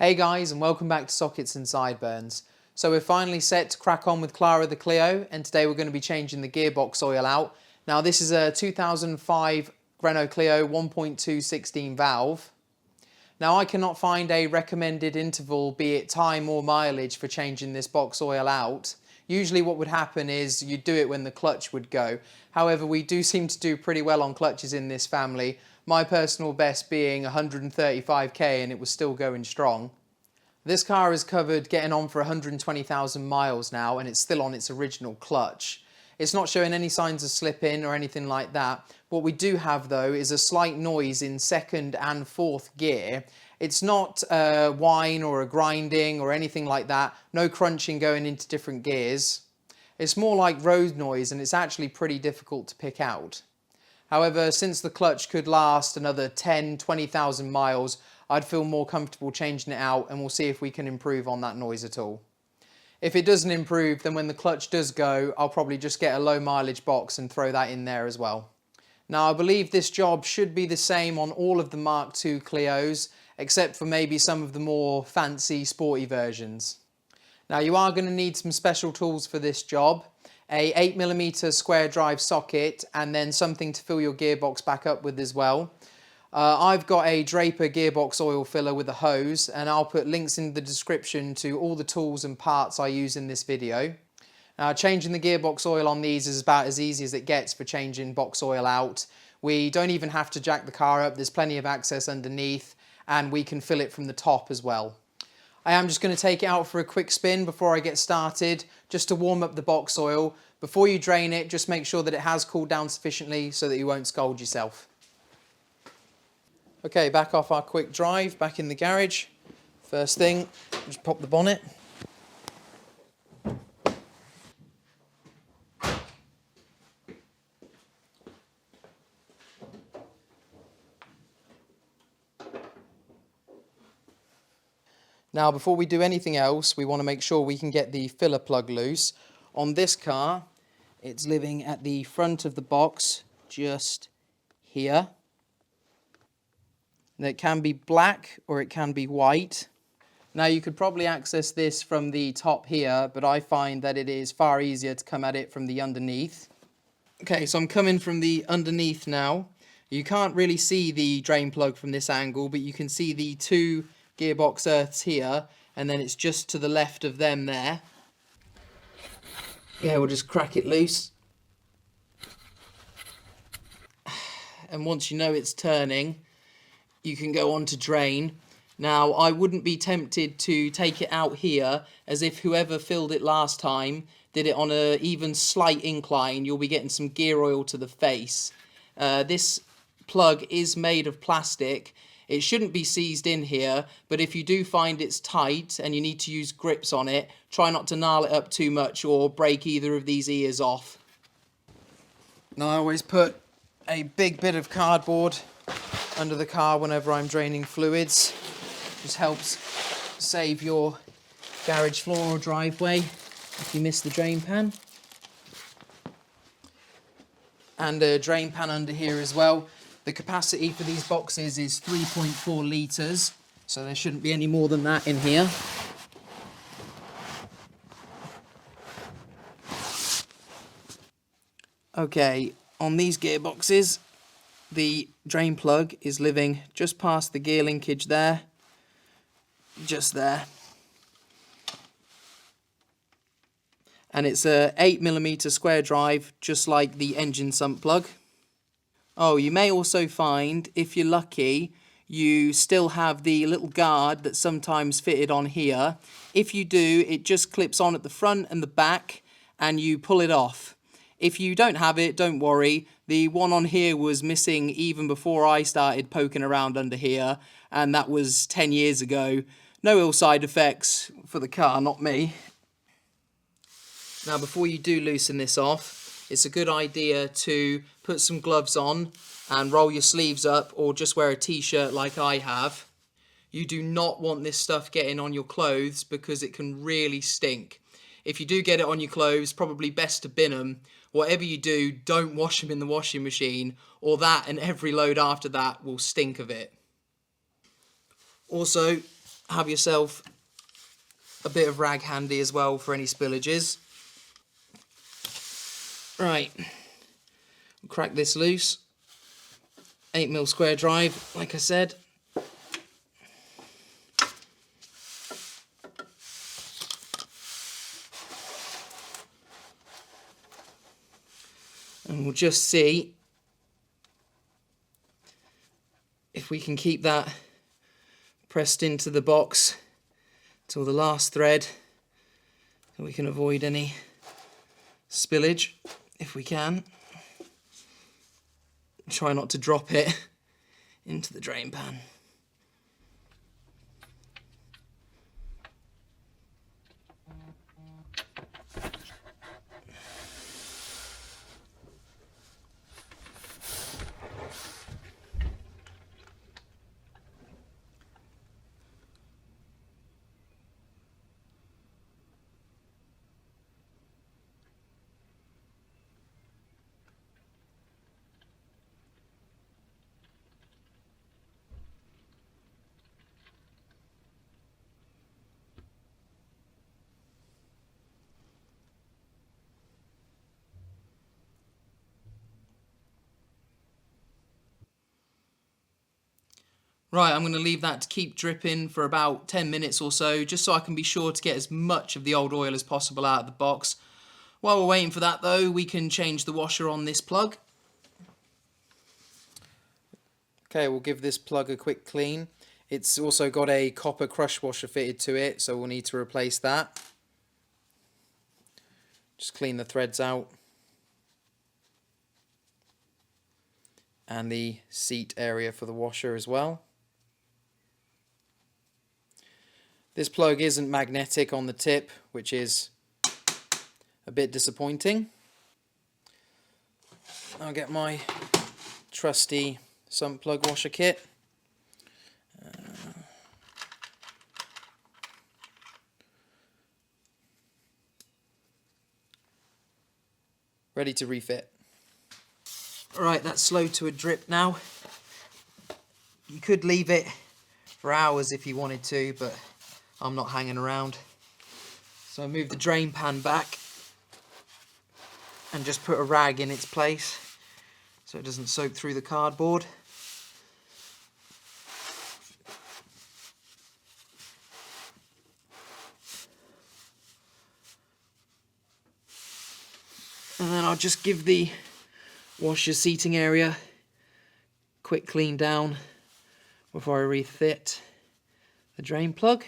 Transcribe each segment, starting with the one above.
Hey guys, and welcome back to Sockets and Sideburns. So we're finally set to crack on with Clara the Clio, and today we're going to be changing the gearbox oil out. Now this is a 2005 Renault Clio 1.2 16 valve. Now I cannot find a recommended interval, be it time or mileage, for changing this box oil out. Usually what would happen is you'd do it when the clutch would go. However, we do seem to do pretty well on clutches in this family. My personal best being 135k and it was still going strong. This car is covered getting on for 120,000 miles now and it's still on its original clutch. It's not showing any signs of slipping or anything like that. What we do have though is a slight noise in second and fourth gear. It's not a whine or a grinding or anything like that. No crunching going into different gears. It's more like road noise and it's actually pretty difficult to pick out. However, since the clutch could last another 10-20,000 miles, I'd feel more comfortable changing it out and we'll see if we can improve on that noise at all. If it doesn't improve, then when the clutch does go, I'll probably just get a low mileage box and throw that in there as well. Now I believe this job should be the same on all of the Mark II Clios, except for maybe some of the more fancy sporty versions. Now you are going to need some special tools for this job. A 8mm square drive socket and then something to fill your gearbox back up with as well. I've got a Draper gearbox oil filler with a hose and I'll put links in the description to all the tools and parts I use in this video. Now changing the gearbox oil on these is about as easy as it gets for changing box oil out. We don't even have to jack the car up, there's plenty of access underneath and we can fill it from the top as well. I am just going to take it out for a quick spin before I get started, just to warm up the box oil. Before you drain it, just make sure that it has cooled down sufficiently so that you won't scald yourself. Okay, back off our quick drive, back in the garage. First thing, just pop the bonnet. Now before we do anything else, we want to make sure we can get the filler plug loose. On this car, it's living at the front of the box, just here. And it can be black or it can be white. Now you could probably access this from the top here, but I find that it is far easier to come at it from the underneath. Okay, so I'm coming from the underneath now. You can't really see the drain plug from this angle, but you can see the two gearbox earths here, and then it's just to the left of them there. Yeah, we'll just crack it loose. And once you know it's turning, you can go on to drain. Now, I wouldn't be tempted to take it out here, as if whoever filled it last time did it on a even slight incline, you'll be getting some gear oil to the face. This plug is made of plastic. It shouldn't be seized in here, but if you do find it's tight and you need to use grips on it, try not to gnarl it up too much or break either of these ears off. Now I always put a big bit of cardboard under the car whenever I'm draining fluids. Just helps save your garage floor or driveway if you miss the drain pan. And a drain pan under here as well. The capacity for these boxes is 3.4 litres, so there shouldn't be any more than that in here. Okay, on these gearboxes, the drain plug is living just past the gear linkage there, just there. And it's a 8mm square drive, just like the engine sump plug. Oh, you may also find, if you're lucky, you still have the little guard that's sometimes fitted on here. If you do, it just clips on at the front and the back, and you pull it off. If you don't have it, don't worry. The one on here was missing even before I started poking around under here, and that was 10 years ago. No ill side effects for the car, not me. Now, before you do loosen this off, it's a good idea to put some gloves on and roll your sleeves up, or just wear a t-shirt like I have. You do not want this stuff getting on your clothes because it can really stink. If you do get it on your clothes, probably best to bin them. Whatever you do, don't wash them in the washing machine, or that and every load after that will stink of it. Also, have yourself a bit of rag handy as well for any spillages. Right, crack this loose. 8mm square drive, like I said. And we'll just see if we can keep that pressed into the box till the last thread, so we can avoid any spillage if we can. Try not to drop it into the drain pan. Right, I'm going to leave that to keep dripping for about 10 minutes or so, just so I can be sure to get as much of the old oil as possible out of the box. While we're waiting for that though, we can change the washer on this plug. Okay, we'll give this plug a quick clean. It's also got a copper crush washer fitted to it, so we'll need to replace that. Just clean the threads out. And the seat area for the washer as well. This plug isn't magnetic on the tip, which is a bit disappointing. I'll get my trusty sump plug washer kit. Ready to refit. Alright, that's slow to a drip now. You could leave it for hours if you wanted to, but I'm not hanging around. So I move the drain pan back and just put a rag in its place so it doesn't soak through the cardboard. And then I'll just give the washer seating area a quick clean down before I refit the drain plug.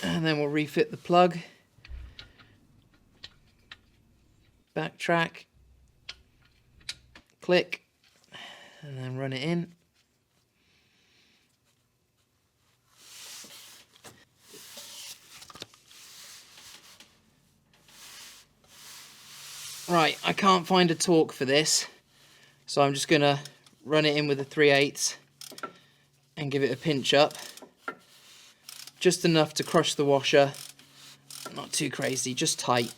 And then we'll refit the plug. Backtrack. Click. And then run it in. Right, I can't find a torque for this, so I'm just going to run it in with a 3/8 and give it a pinch up. Just enough to crush the washer, not too crazy, just tight.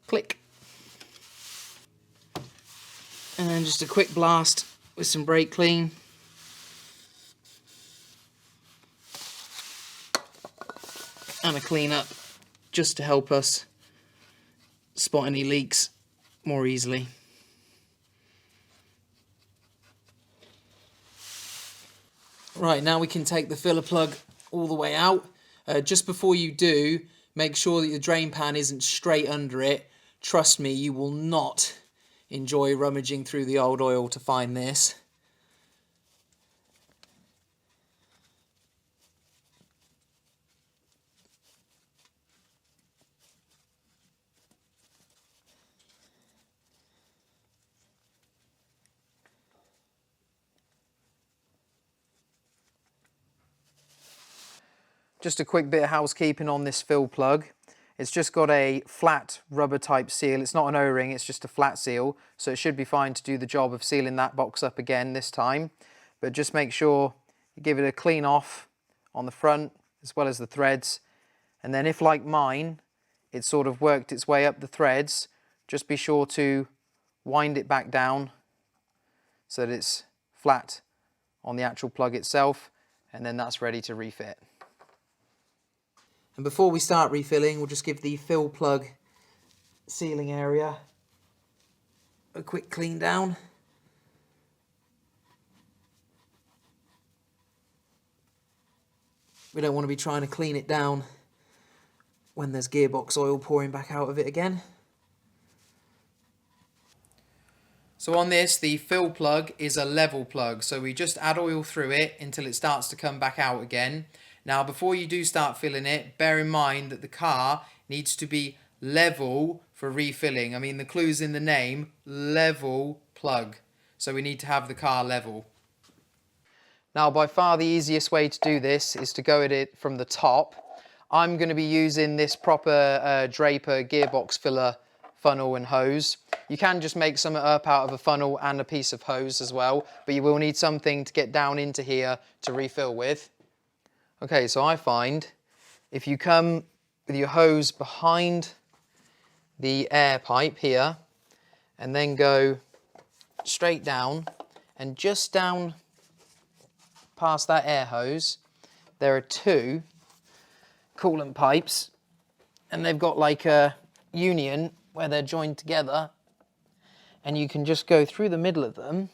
Click. And then just a quick blast with some brake clean. And a clean up just to help us spot any leaks more easily. Right, now we can take the filler plug all the way out. Just before you do, make sure that your drain pan isn't straight under it. Trust me, you will not enjoy rummaging through the old oil to find this. Just a quick bit of housekeeping on this fill plug. It's just got a flat rubber type seal. It's not an O-ring, it's just a flat seal. So it should be fine to do the job of sealing that box up again this time. But just make sure you give it a clean off on the front as well as the threads. And then if, like mine, it's sort of worked its way up the threads, just be sure to wind it back down so that it's flat on the actual plug itself, and then that's ready to refit. And before we start refilling, we'll just give the fill plug sealing area a quick clean down. We don't want to be trying to clean it down when there's gearbox oil pouring back out of it again. So on this, the fill plug is a level plug, so we just add oil through it until it starts to come back out again. Now before you do start filling it, bear in mind that the car needs to be level for refilling. I mean, the clue's in the name, level plug. So we need to have the car level. Now by far the easiest way to do this is to go at it from the top. I'm going to be using this proper Draper Gearbox Filler funnel and hose. You can just make something up out of a funnel and a piece of hose as well, but you will need something to get down into here to refill with. Okay, so I find if you come with your hose behind the air pipe here and then go straight down and just down past that air hose, there are two coolant pipes and they've got like a union where they're joined together, and you can just go through the middle of them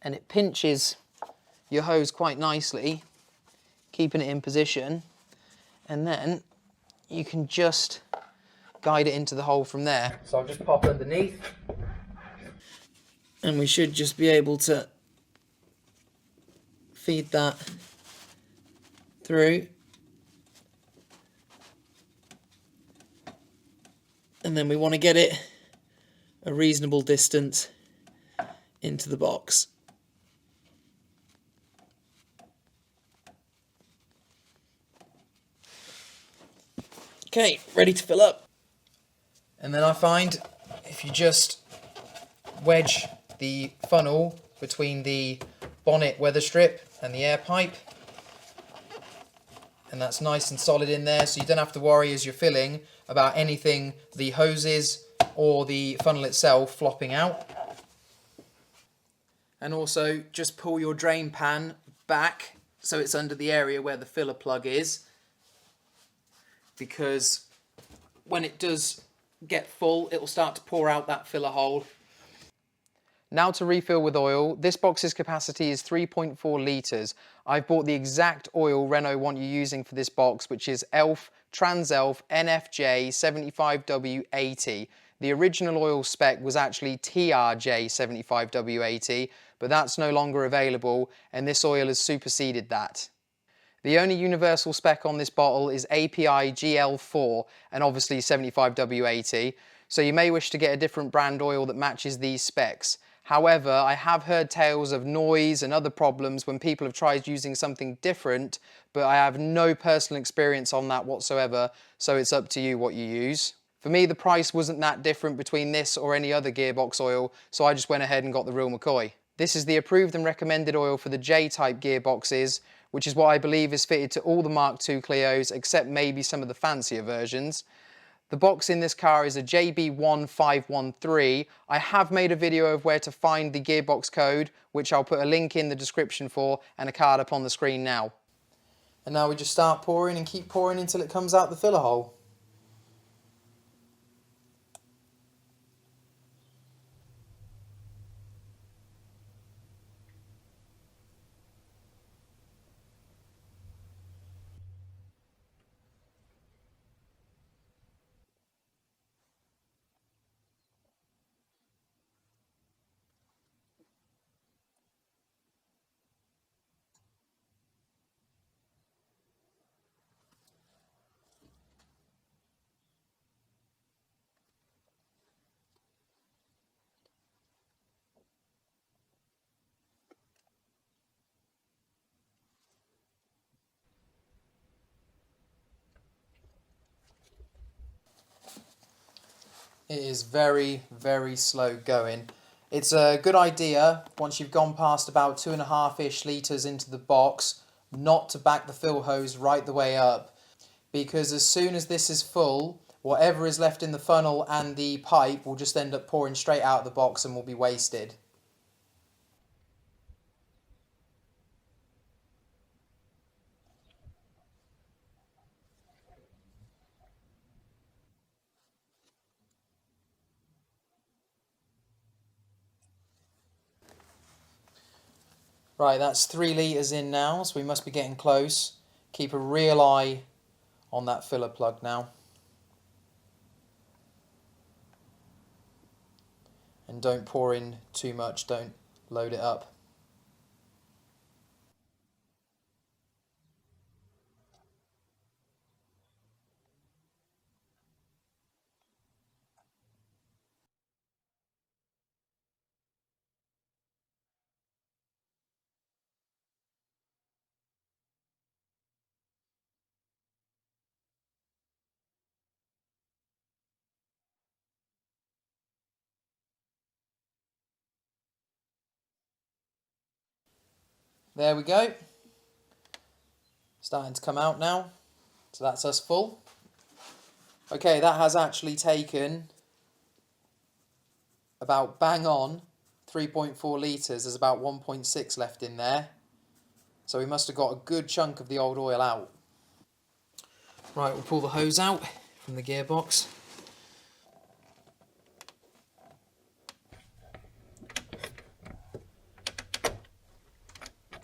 and it pinches your hose quite nicely, keeping it in position, and then you can just guide it into the hole from there. So I'll just pop underneath and we should just be able to feed that through. And then we want to get it a reasonable distance into the box. Okay, ready to fill up. And then I find if you just wedge the funnel between the bonnet weather strip and the air pipe, and that's nice and solid in there, so you don't have to worry as you're filling about anything, the hoses or the funnel itself, flopping out. And also just pull your drain pan back so it's under the area where the filler plug is, because when it does get full, it will start to pour out that filler hole. Now to refill with oil. This box's capacity is 3.4 litres. I've bought the exact oil Renault want you using for this box, which is Tranself NFJ 75W80. The original oil spec was actually TRJ 75W80, but that's no longer available, and this oil has superseded that. The only universal spec on this bottle is API GL4 and obviously 75W80, so you may wish to get a different brand oil that matches these specs. However, I have heard tales of noise and other problems when people have tried using something different, but I have no personal experience on that whatsoever, so it's up to you what you use. For me, the price wasn't that different between this or any other gearbox oil, so I just went ahead and got the real McCoy. This is the approved and recommended oil for the J-type gearboxes, which is what I believe is fitted to all the Mark II Clios, except maybe some of the fancier versions. The box in this car is a JB1513. I have made a video of where to find the gearbox code, which I'll put a link in the description for and a card up on the screen now. And now we just start pouring and keep pouring until it comes out the filler hole. It is very, very slow going. It's a good idea, once you've gone past about 2.5-ish litres into the box, not to back the fill hose right the way up. Because as soon as this is full, whatever is left in the funnel and the pipe will just end up pouring straight out of the box and will be wasted. Right, that's 3 litres in now, so we must be getting close. Keep a real eye on that filler plug now. And don't pour in too much, don't load it up. There we go. Starting to come out now. So that's us full. Okay, that has actually taken about bang on 3.4 litres. There's about 1.6 left in there. So we must have got a good chunk of the old oil out. Right, we'll pull the hose out from the gearbox.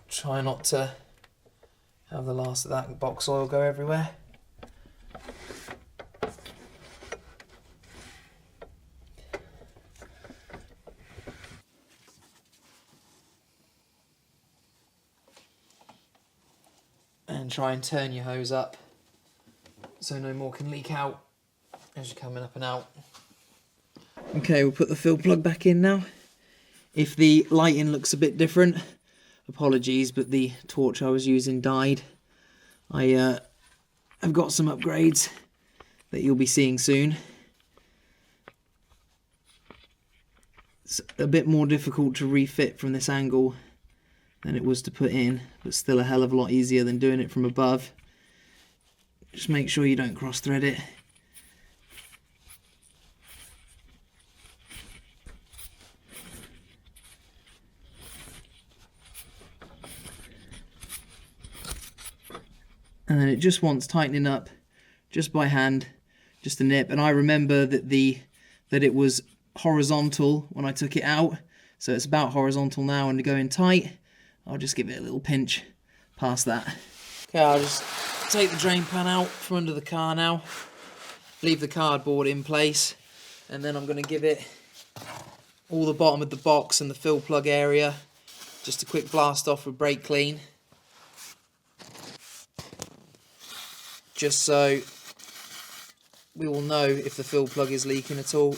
Try not to have the last of that box oil go everywhere. And try and turn your hose up so no more can leak out as you're coming up and out. Okay, we'll put the fill plug back in now. If the lighting looks a bit different, apologies, but the torch I was using died. I've got some upgrades that you'll be seeing soon. It's a bit more difficult to refit from this angle than it was to put in, but still a hell of a lot easier than doing it from above. Just make sure you don't cross thread it. And then it just wants tightening up just by hand, just a nip. And I remember that it was horizontal when I took it out, so it's about horizontal now and going tight. I'll just give it a little pinch past that. Okay, I'll just take the drain pan out from under the car now, leave the cardboard in place, and then I'm going to give it all the bottom of the box and the fill plug area just a quick blast off with brake clean, just so we will know if the fill plug is leaking at all.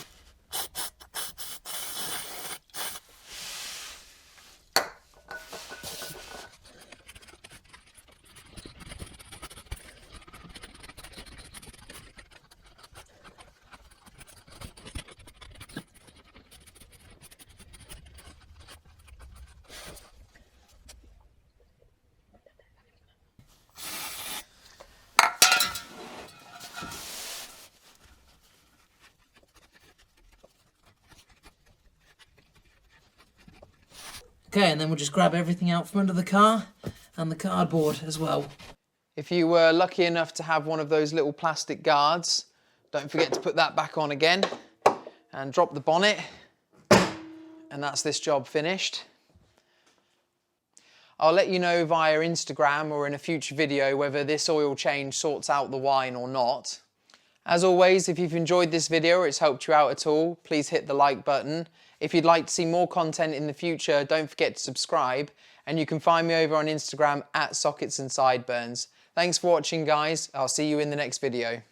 Okay, and then we'll just grab everything out from under the car and the cardboard as well. If you were lucky enough to have one of those little plastic guards, don't forget to put that back on again and drop the bonnet, and that's this job finished. I'll let you know via Instagram or in a future video whether this oil change sorts out the wine or not. As always, if you've enjoyed this video or it's helped you out at all, please hit the like button. If you'd like to see more content in the future, don't forget to subscribe, and you can find me over on Instagram at SocketsAndSideburns. Thanks for watching, guys. I'll see you in the next video.